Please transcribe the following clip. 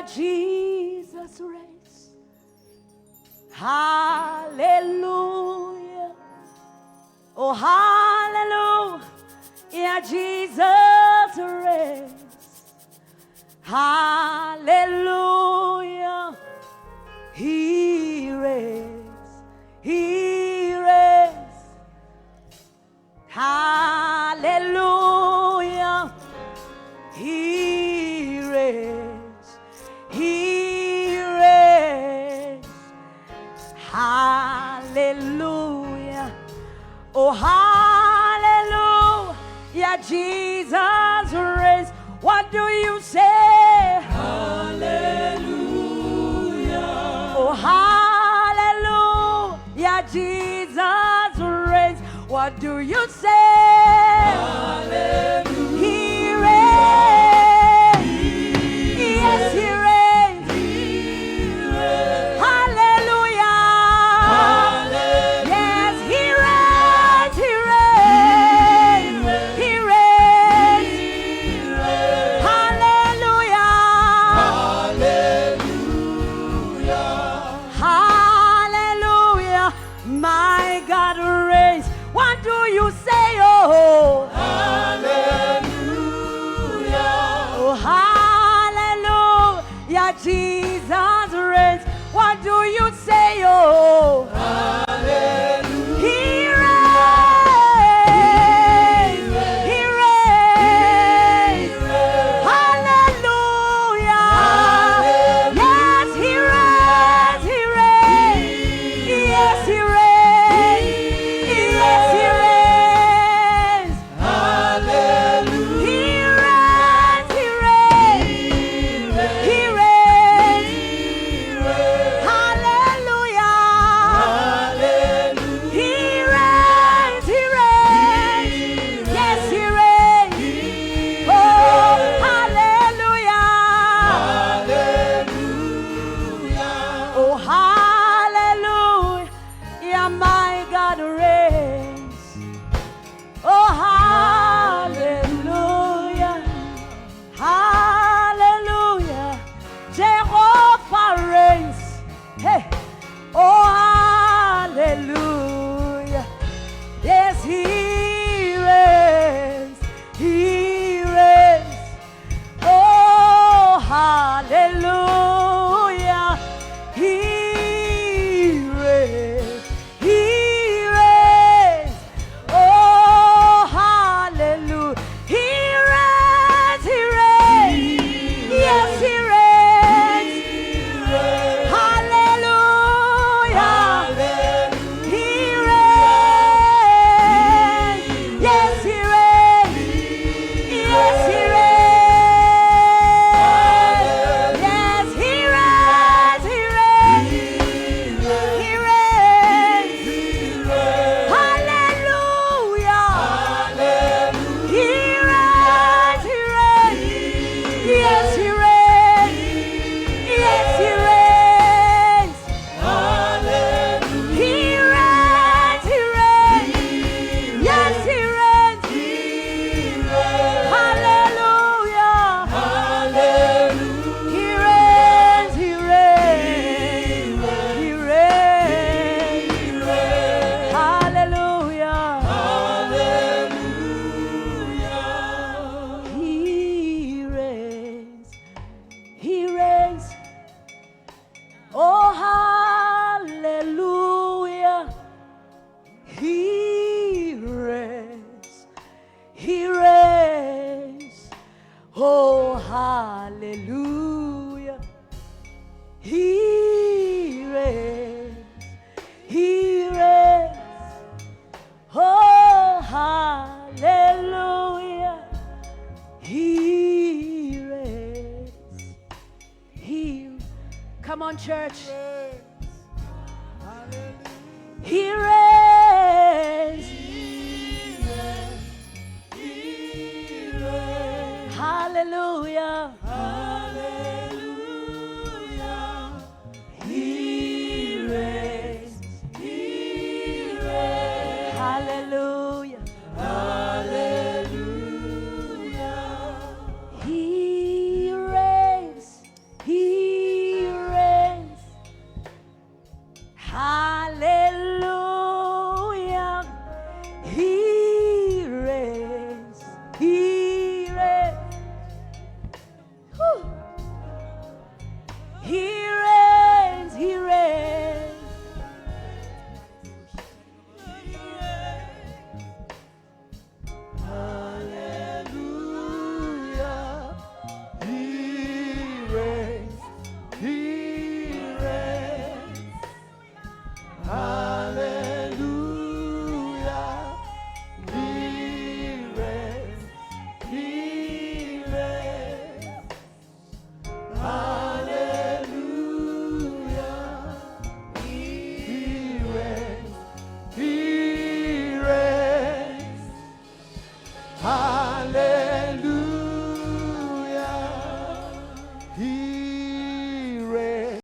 Jesus reigns. Hallelujah. Oh, hallelujah. Jesus reigns. Hallelujah. He reigns. He reigns. Hallelujah. He reigns. He reigns. Hallelujah. Oh, hallelujah. Jesus reigns. What do you say? Hallelujah. Oh, hallelujah. Jesus reigns. What do you say? Hallelujah. He reigns. Yes, he reigns. Hallelujah. Yes, he reigns. He reigns. He reigns. Hallelujah. Hallelujah. My God reigns. What do you say? Oh, Hallelujah. oh, hallelujah. Jesus reigns. What do you say? Oh, Hallelujah. he reigns. He reigns. Hallelujah. Yes, he reigns. He reigns. Yes, he reigns. Yes, he reigns. Hallelujah. He reigns. He reigns. He reigns. Hallelujah. He reigns. He reigns. Yes, he reigns. Oh, hallelujah. Oh, hallelujah. Yeah, my God reigns. Oh, hallelujah. Hallelujah. Jehovah reigns. Hey. Oh, hallelujah. Yes, he reigns. He reigns. Oh, hallelujah. He reigns. He reigns. Oh, hallelujah. He reigns. He reigns. Yes, he reigns. Hallelujah. He reigns. Yes, he reigns. Yes, he reigns. Yes, he reigns. He reigns. He reigns. Hallelujah. He reigns. He reigns. Yes, he reigns. Yes, he reigns. He reigns. He reigns. Yes, he reigns. Hallelujah. He reigns. He reigns. He reigns. Hallelujah. He reigns. He reigns. Oh, hallelujah. He reigns. He reigns. Oh, hallelujah. He reigns. He reigns. Oh, hallelujah. He reigns. He. Come on, church. He reigns. Hallelujah.